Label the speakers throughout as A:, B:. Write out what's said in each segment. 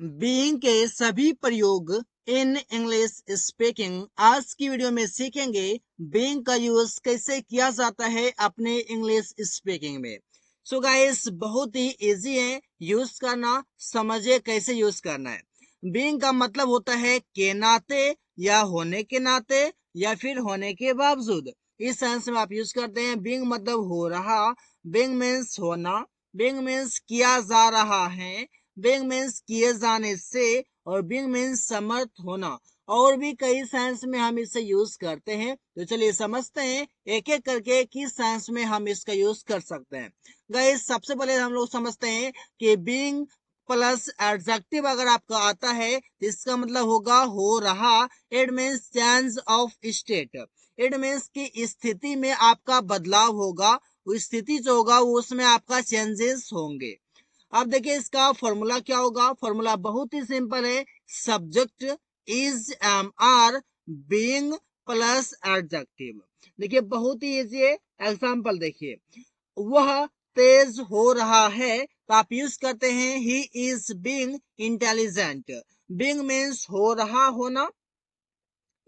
A: Being के सभी प्रयोग इन इंग्लिश स्पीकिंग। आज की वीडियो में सीखेंगे बीइंग का यूज कैसे किया जाता है अपने इंग्लिश स्पीकिंग में। सो गाइस, बहुत ही इजी है यूज करना। समझिए कैसे यूज करना है। बीइंग का मतलब होता है के नाते, या होने के नाते, या फिर होने के बावजूद। इस सेंस में आप यूज करते हैं। बीइंग मतलब हो रहा, बीइंग मीन्स होना, बीइंग मीन्स किया जा रहा है, बीइंग मीन्स किए जाने से, और बीइंग मीन्स समर्थ होना। और भी कई सेंस में हम इसे यूज करते हैं। तो चलिए समझते हैं एक एक करके किस सेंस में हम इसका यूज कर सकते हैं। गाइस, सबसे पहले हम लोग समझते हैं कि बीइंग प्लस एडजेक्टिव अगर आपका आता है तो इसका मतलब होगा हो रहा। It means change of state. It means की स्थिति में आपका बदलाव होगा। वो स्थिति जो होगा उसमें आपका चेंजेस होंगे। अब देखिए इसका फॉर्मूला क्या होगा। फॉर्मूला बहुत ही सिंपल है। Subject is am are being plus adjective. देखिए बहुत ही इजी है। एग्जांपल देखिए, वह तेज हो रहा है तो आप यूज करते हैं he is being intelligent. Being means हो रहा, होना,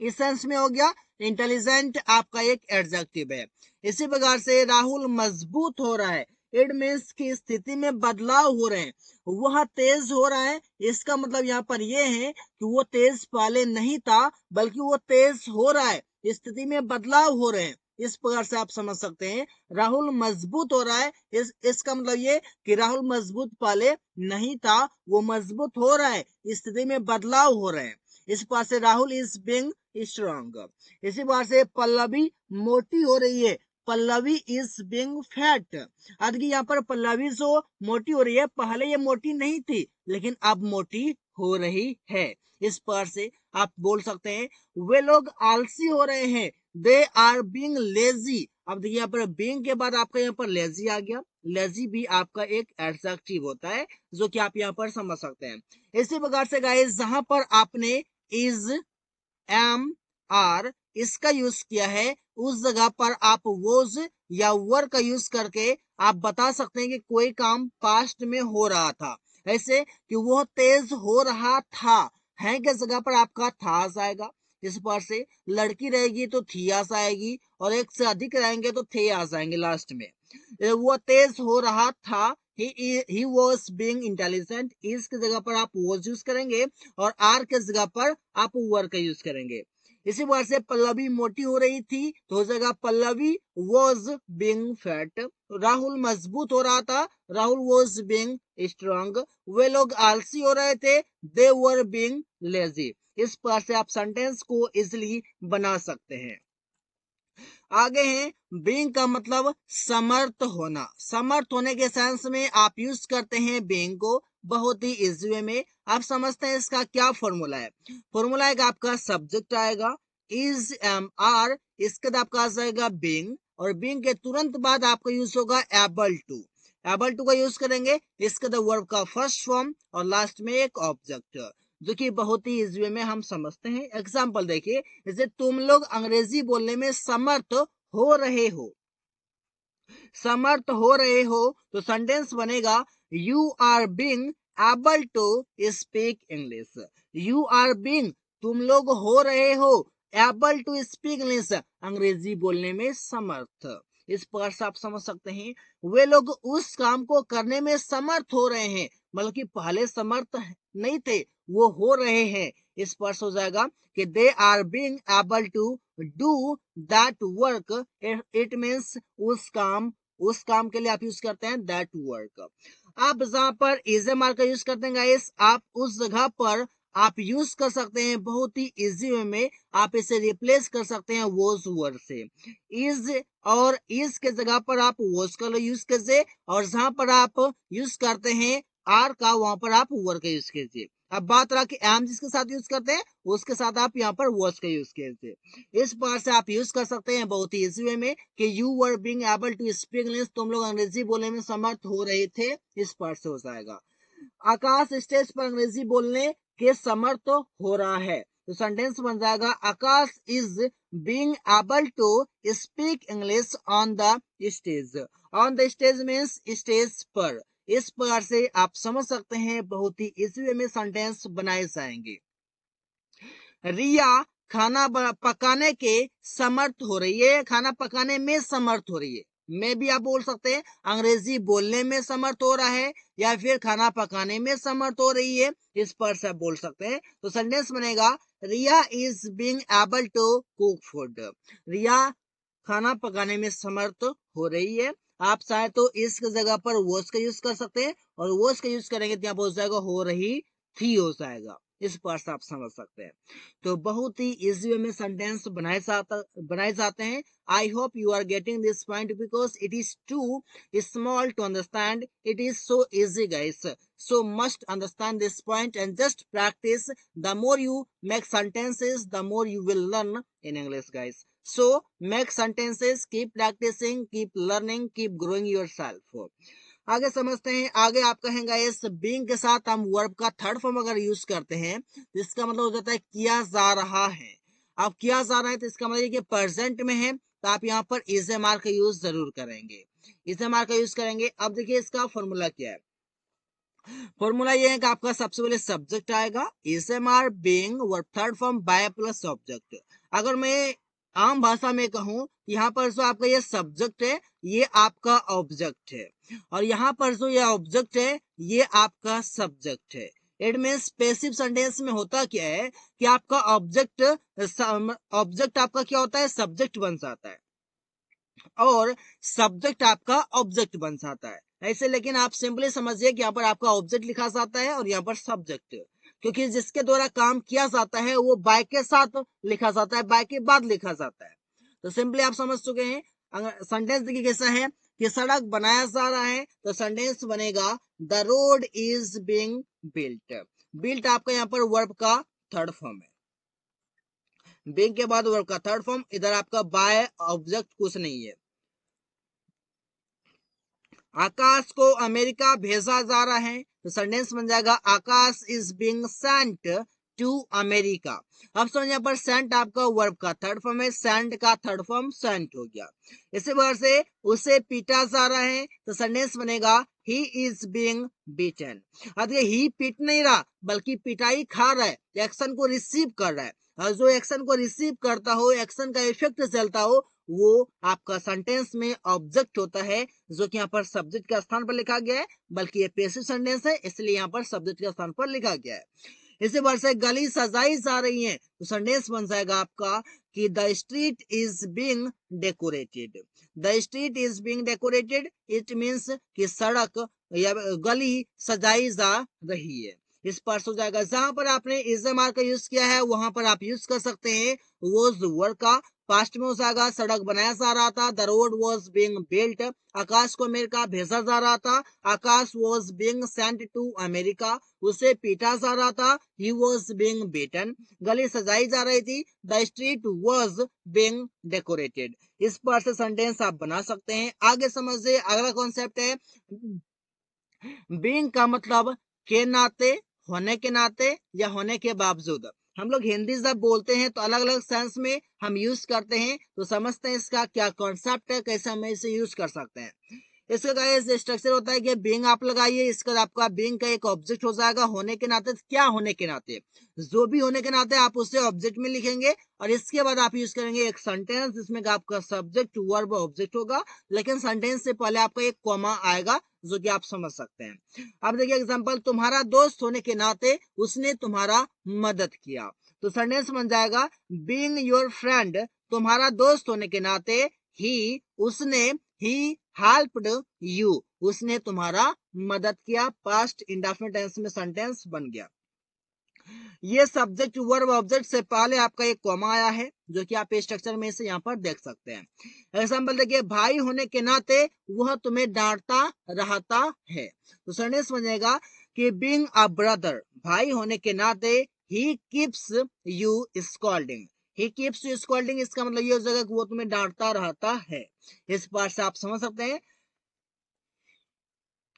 A: इस सेंस में हो गया। इंटेलिजेंट आपका एक एडजेक्टिव है। इसी प्रकार से राहुल मजबूत हो रहा है। इट मीन्स की स्थिति में बदलाव हो रहे हैं। वह तेज हो रहा है, इसका मतलब यहाँ पर यह है कि वो तेज पहले नहीं था, बल्कि वो तेज हो रहा है, स्थिति में बदलाव हो रहे हैं। इस प्रकार से आप समझ सकते हैं। राहुल मजबूत हो रहा है, इसका मतलब ये कि राहुल मजबूत पहले नहीं था, वो मजबूत हो रहा है, स्थिति में बदलाव हो रहे हैं। इस बार से राहुल इज बीइंग स्ट्रॉन्ग। इसी बार से पल्लवी मोटी हो रही है। Pallavi is being fat. आज यहाँ पर पल्लवी जो मोटी हो रही है, पहले ये मोटी नहीं थी, लेकिन अब मोटी हो रही है। इस पर से आप बोल सकते हैं वे लोग आलसी हो रहे हैं। They are being lazy. अब देखिए यहाँ पर बीइंग के बाद आपका यहाँ पर लेजी आ गया। लेजी भी आपका एक एडजेक्टिव होता है, जो कि आप यहाँ पर समझ सकते हैं। इसी प्रकार से गाइस, जहां पर आपने इज, एम, आर इसका यूज किया है, उस जगह पर आप वोज या वर का यूज करके आप बता सकते हैं कि कोई काम पास्ट में हो रहा था। ऐसे कि वो तेज हो रहा था, है के जगह पर आपका था आ जाएगा। इस पर से लड़की रहेगी तो थी आ जाएगी, और एक से अधिक रहेंगे तो थे आ जाएंगे लास्ट में। वो तेज हो रहा था, he was being intelligent। इस की जगह पर आप was यूज करेंगे, और आर के जगह पर आप वर का यूज करेंगे। इसी बार से पल्लवी मोटी हो रही थी तो हो जाएगा Pallavi was being fat। Rahul मजबूत हो रहा था, राहुल was being strong। वे लोग आलसी हो रहे थे, they were being lazy। इस पर से आप सेंटेंस को इजिली बना सकते हैं। आगे हैं बीइंग का मतलब समर्थ होना। समर्थ होने के सेंस में आप यूज करते हैं बीइंग को बहुत ही इजी वे में। आप समझते हैं इसका क्या फॉर्मूला है। फॉर्मूला है कि आपका सब्जेक्ट आएगा इज, एम, आर, इसके बाद आपका आ जाएगा बीइंग, और बीइंग के तुरंत बाद आपका यूज होगा एबल टू। एबल टू का यूज करेंगे, इसके बाद वर्ब का फर्स्ट फॉर्म और लास्ट में एक ऑब्जेक्ट, जो कि बहुत ही इजी वे में हम समझते हैं। एग्जाम्पल देखिए, जैसे तुम लोग अंग्रेजी बोलने में समर्थ हो रहे हो। समर्थ हो रहे हो तो सेंटेंस बनेगा you are being able to speak English. You are being, तुम लोग हो रहे हो, एबल टू स्पीक इंग्लिश, अंग्रेजी बोलने में समर्थ। इस प्रकार से आप समझ सकते हैं वे लोग उस काम को करने में समर्थ हो रहे हैं, मतलब कि पहले समर्थ नहीं थे, वो हो रहे हैं। इस पर हो जाएगा कि they are being able to do that work. It means उस काम के लिए आप यूज करते हैं दैट वर्क। आप जहां पर इज मार्क का यूज करते हैं गाइस, आप उस जगह पर आप यूज कर सकते हैं बहुत ही इजी वे में। आप इसे रिप्लेस कर सकते हैं वोज वर्ड से। इज और इज के जगह पर आप वोज का यूज कीजिए, और जहां पर आप यूज करते हैं आर का, वहां पर आप वर का यूज कीजिए। अब बात रहा कि एम जिसके साथ यूज करते हैं, उसके साथ आप यहाँ पर वॉच का यूज कीजिए। इस बार से आप यूज कर सकते हैं बहुत ही इजी वे में कि you were being able to speak English, तुम लोग अंग्रेजी बोलने में समर्थ हो रहे थे। इस बार से हो जाएगा आकाश स्टेज पर अंग्रेजी बोलने के समर्थ हो रहा है, तो सेंटेंस बन जाएगा Aakash is being able to speak English on the stage. On the stage means stage पर, इस प्रकार से आप समझ सकते हैं, बहुत ही इजी वे में सेंटेंस बनाए जाएंगे। रिया खाना पकाने के समर्थ हो रही है, खाना पकाने में समर्थ हो रही है। मैं भी आप बोल सकते हैं अंग्रेजी बोलने में समर्थ हो रहा है या फिर खाना पकाने में समर्थ हो रही है, इस पर से आप बोल सकते हैं। तो सेंटेंस बनेगा Riya is being able to cook food. Riya खाना पकाने में समर्थ हो रही है। आप चाहे तो इस जगह पर वॉज का यूज कर सकते हैं और वॉज का यूज करेंगे तो यहाँ पर हो जाएगा हो रही थी हो जाएगा। इस पर से आप समझ सकते हैं। तो बहुत ही इजी वे में सेंटेंस बनाए जाते हैं। I hope you are getting this point because it is too small to understand, it is so easy guys, so must understand this point and just practice. The more you make sentences, the more you will learn in English guys. So make sentences, keep practicing, keep learning, keep growing yourself. आगे समझते हैं। आगे आप कहेंगे इस being के साथ हम वर्ब का थर्ड फॉर्म अगर यूज करते हैं तो इसका मतलब हो जाता है किया जा रहा है। अब किया जा रहा है तो इसका मतलब कि प्रेजेंट में है, तो आप यहाँ पर इज एम आर का यूज जरूर करेंगे, इज एम आर का यूज करेंगे। अब देखिए इसका फॉर्मूला क्या है। फॉर्मूला ये है कि आपका सबसे पहले सब्जेक्ट आएगा, is am are being verb third form by plus object. अगर मैं आम भाषा में कहूं, यहाँ पर जो आपका ये सब्जेक्ट है ये आपका ऑब्जेक्ट है, और यहाँ पर जो ये ऑब्जेक्ट है ये आपका सब्जेक्ट है। इट मीन्स पैसिव सेंटेंस में होता क्या है कि आपका ऑब्जेक्ट आपका क्या होता है, सब्जेक्ट बन जाता है और सब्जेक्ट आपका ऑब्जेक्ट बन जाता है ऐसे। लेकिन आप सिंपली समझिए कि यहाँ पर आपका ऑब्जेक्ट लिखा जाता है और यहाँ पर सब्जेक्ट, क्योंकि जिसके द्वारा काम किया जाता है वो बाय के साथ लिखा जाता है, बाय के बाद लिखा जाता है। तो सिंपली आप समझ चुके हैं। अगर सेंटेंस देखिए कैसा है कि सड़क बनाया जा रहा है, तो सेंटेंस बनेगा the road is being built. Built आपका यहाँ पर वर्ब का थर्ड फॉर्म है, बीइंग के बाद वर्ब का थर्ड फॉर्म, इधर आपका बाय ऑब्जेक्ट कुछ नहीं है। आकाश को अमेरिका भेजा जा रहा है, तो सेंटेंस बन जाएगा Aakash is being sent to America. अब समझ यहाँ पर सेंट आपका वर्ब का थर्ड फॉर्म है, सेंट का थर्ड फॉर्म सेंट हो गया। इसी वजह से उसे पीटा जा रहा है, तो सेंटेंस बनेगा ही इज बीइंग बीटन। अब ये ही पीट नहीं रहा बल्कि पिटाई खा रहा है, एक्शन को रिसीव कर रहा है, और जो एक्शन को रिसीव करता हो, एक्शन का इफेक्ट चलता हो, वो आपका सेंटेंस में ऑब्जेक्ट होता है, जो कि यहाँ पर सब्जेक्ट के स्थान पर लिखा गया है, बल्कि ये पैसिव सेंटेंस है इसलिए यहाँ पर सब्जेक्ट के स्थान पर लिखा गया है। इसी वर्ड से गली सजाई जा रही है, तो सेंटेंस बन जाएगा आपका कि the street is being decorated. The street is being decorated, it means कि सड़क या गली सजाई जा रही है। इस पर हो जाएगा। जहां पर आपने इज एम आर का यूज किया है वहां पर आप यूज कर सकते हैं वॉज वर्ड का। पास्ट में हो जाएगा सड़क बनाया जा रहा था, the road was being built. Aakash को अमेरिका भेजा जा रहा था, Aakash was being sent to America. उसे पीटा जा रहा था, ही वॉज बीइंग बीटन। गली सजाई जा रही थी, the street was being decorated. इस पर से सेंटेंस आप बना सकते हैं। आगे समझिए अगला कॉन्सेप्ट है बीइंग का मतलब के नाते, होने के नाते या होने के बावजूद। हम लोग हिंदी जब बोलते हैं तो अलग अलग सेंस में हम यूज करते हैं, तो समझते हैं इसका क्या कॉन्सेप्ट है, कैसे हम इसे यूज कर सकते हैं। इसका गाइस स्ट्रक्चर होता है कि बीइंग आप लगाइए, इसका आपका बीइंग का एक ऑब्जेक्ट हो जाएगा। होने के नाते क्या, होने के नाते जो भी होने के नाते आप उसे ऑब्जेक्ट में लिखेंगे, और इसके बाद आप यूज करेंगे एक सेंटेंस जिसमें आपका सब्जेक्ट वर्ब ऑब्जेक्ट होगा, लेकिन सेंटेंस से पहले आपका एक कॉमा आएगा जो कि आप समझ सकते हैं। अब देखिए एग्जांपल, तुम्हारा दोस्त होने के नाते उसने तुम्हारा मदद किया, तो सेंटेंस बन जाएगा बीइंग योर फ्रेंड। तुम्हारा दोस्त होने के नाते ही, उसने, ही हेल्प्ड यू, उसने तुम्हारा मदद किया। पास्ट इंडेफिनिट टेंस में सेंटेंस बन गया। ये सब्जेक्ट वर्ब ऑब्जेक्ट से पहले आपका एक कॉमा आया है, जो कि आप स्ट्रक्चर में से यहाँ पर देख सकते हैं। एग्जाम्पल देखिए, भाई होने के नाते वह तुम्हें डांटता रहता है, तो सेंटेंस बनेगा कि बीइंग अ ब्रदर, भाई होने के नाते he keeps you scolding. He keeps you scolding, इसका मतलब ये हो जाएगा कि वो तुम्हें डांटता रहता है। इस बात से आप समझ सकते हैं।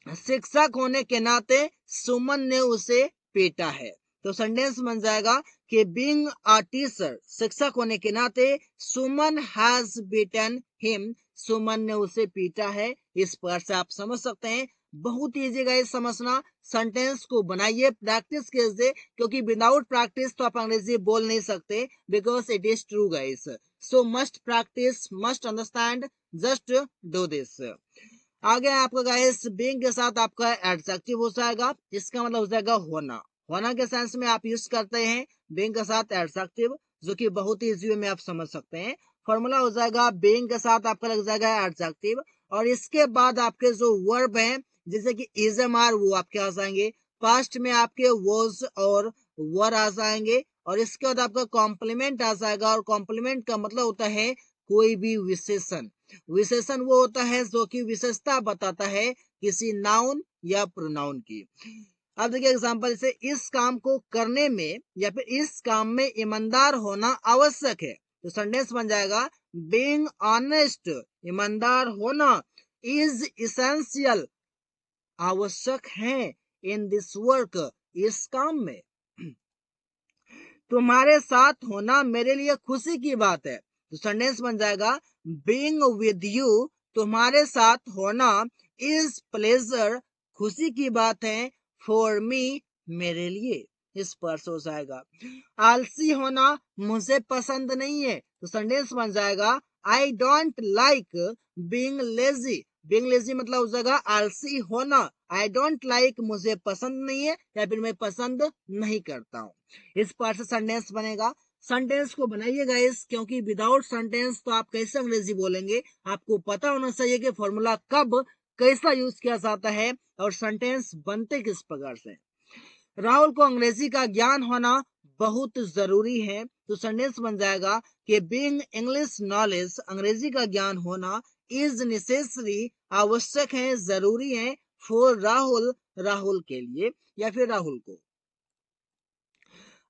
A: शिक्षक होने के नाते सुमन ने उसे पीटा है, तो सेंटेंस बन जाएगा कि बीइंग अ टीचर, शिक्षक होने के नाते सुमन हैज बीटन हिम, सुमन ने उसे पीटा है। इस पर से आप समझ सकते हैं बहुत ईजी गाइस समझना। सेंटेंस को बनाइए प्रैक्टिस कीजिए, क्योंकि विदाउट प्रैक्टिस तो आप अंग्रेजी बोल नहीं सकते, because it is true guys. So must practice, must understand, just do this. आगे आपका गाइस बीइंग के साथ आपका एडजेक्टिव हो जाएगा, इसका मतलब हो जाएगा होना। होना के सेंस में आप यूज करते हैं बीइंग के साथ एडजेक्टिव, जो कि बहुत ही इजी वे में आप समझ सकते हैं। फॉर्मूला हो जाएगा बीइंग के साथ आपका लग जाएगा एडजेक्टिव, और इसके बाद आपके जो वर्ब हैं जैसे कि इज एम आर वो आपके आ जाएंगे, पास्ट में आपके वॉज और वर आ जाएंगे, और इसके बाद आपका कॉम्प्लीमेंट आ जाएगा। और कॉम्प्लीमेंट का मतलब होता है कोई भी विशेषण। विशेषण वो होता है जो कि विशेषता बताता है किसी नाउन या प्रोनाउन की। अब देखिए एग्जांपल से, इस काम को करने में या फिर इस काम में ईमानदार होना आवश्यक है, तो सेंटेंस बन जाएगा बीइंग ऑनेस्ट, ईमानदार होना, इज इसेंशियल, आवश्यक है, इन दिस वर्क, इस काम में। तुम्हारे साथ होना मेरे लिए खुशी की बात है, तो सेंटेंस बन जाएगा बीइंग विद यू, तुम्हारे साथ होना, इज प्लेजर, खुशी की बात है, फॉर मी, मेरे लिए, इस पर हो जाएगा। आलसी होना मुझे पसंद नहीं है, तो सेंटेंस बन जाएगा I don't like being lazy. Being lazy मतलब हो जाएगा आलसी होना। आई डोंट लाइक मुझे पसंद नहीं है, या फिर मैं पसंद नहीं करता हूं, इस पर से सेंटेंस बनेगा। सेंटेंस को बनाइएगा इस, क्योंकि विदाउट सेंटेंस तो आप कैसे अंग्रेजी बोलेंगे। आपको पता होना चाहिए कि फॉर्मूला कब कैसा यूज किया जाता है और सेंटेंस बनते किस प्रकार से। राहुल को अंग्रेजी का ज्ञान होना बहुत जरूरी है, तो सेंटेंस बन जाएगा कि बीइंग इंग्लिश नॉलेज, अंग्रेजी का ज्ञान होना, इज नेसेसरी, आवश्यक है, जरूरी है, फॉर राहुल, राहुल के लिए या फिर राहुल को।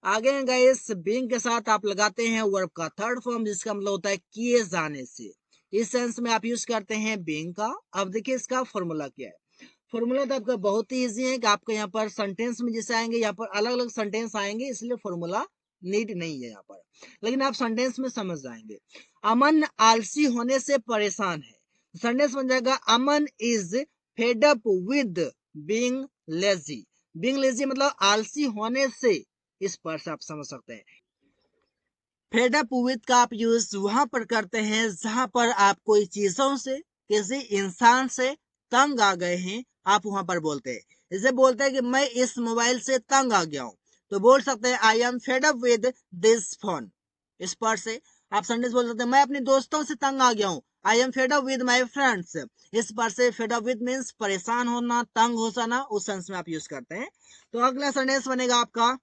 A: आगे गाइस बीइंग के साथ आप लगाते हैं वर्ब का थर्ड फॉर्म, जिसका मतलब होता है किए जाने से। इस सेंस में आप यूज करते हैं बीइंग का। अब देखिए इसका फॉर्मूला क्या है। फॉर्मूला तो आपका बहुत ही इजी है कि आपके यहाँ पर सेंटेंस में जैसे आएंगे, यहाँ पर अलग अलग सेंटेंस आएंगे, इसलिए फॉर्मूला नीड नहीं है यहाँ पर, लेकिन आप सेंटेंस में समझ जाएंगे। अमन आलसी होने से परेशान है, सेंटेंस बन जाएगा Aman is fed up with being lazy. Being lazy मतलब आलसी होने से, इस पर से आप समझ सकते हैं। फेड अप विद का आप यूज वहां पर करते हैं जहां पर आप कोई चीजों से, किसी इंसान से तंग आ गए हैं, आप वहां पर बोलते हैं। जैसे बोलते हैं कि मैं इस मोबाइल से तंग आ गया हूं, तो बोल सकते हैं I am fed up with this phone. इस पर से आप सेंटेंस बोल सकते हैं मैं अपने दोस्तों से तंग आ गया हूं, I am fed up with my friends. इस पर से फेड अप विद मीन्स परेशान होना, तंग हो जाना, उस सेंस में आप यूज करते हैं। तो अगला सेंटेंस बनेगा आपका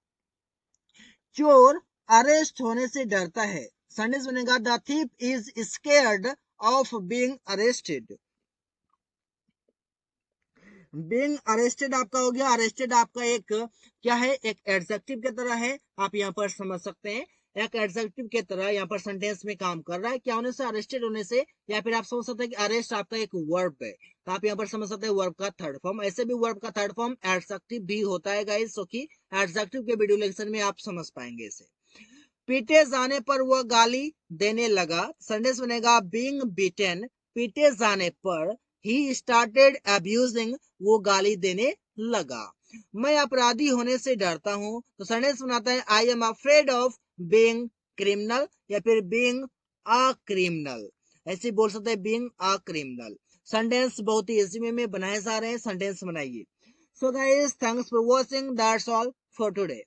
A: चोर अरेस्ट होने से डरता है, सेंटेंस बनेगा the thief is scared of being arrested. Being arrested आपका हो गया। अरेस्टेड आपका एक क्या है, एक एडजेक्टिव की तरह है, आप यहाँ पर समझ सकते हैं। एक एडजेक्टिव की तरह यहाँ पर सेंटेंस में काम कर रहा है, क्या होने से, अरेस्टेड होने से। या फिर आप समझ सकते हैं कि अरेस्ट आपका एक वर्ब है, तो आप यहाँ पर समझ सकते हैं वर्ब का थर्ड फॉर्म। ऐसे भी वर्ब का थर्ड फॉर्म एडजेक्टिव भी होता है गाइस, जो कि एडजेक्टिव के वीडियो लेक्चर में आप समझ पाएंगे इसे। पीटे जाने पर वह गाली देने लगा, सेंटेंस बनेगा बीइंग बीटन, पीटे जाने पर ही स्टार्टेड अब्यूजिंग, वो गाली देने लगा। मैं अपराधी होने से डरता हूं, तो सेंटेंस बनाता है I am afraid of being criminal, या फिर बीइंग अ क्रिमिनल, ऐसे बोल सकते हैं बीइंग अ क्रिमिनल। सेंटेंस बहुत ही इजी में बनाए जा रहे हैं, सेंटेंस बनाइए। So guys thanks for watching, that's all for today.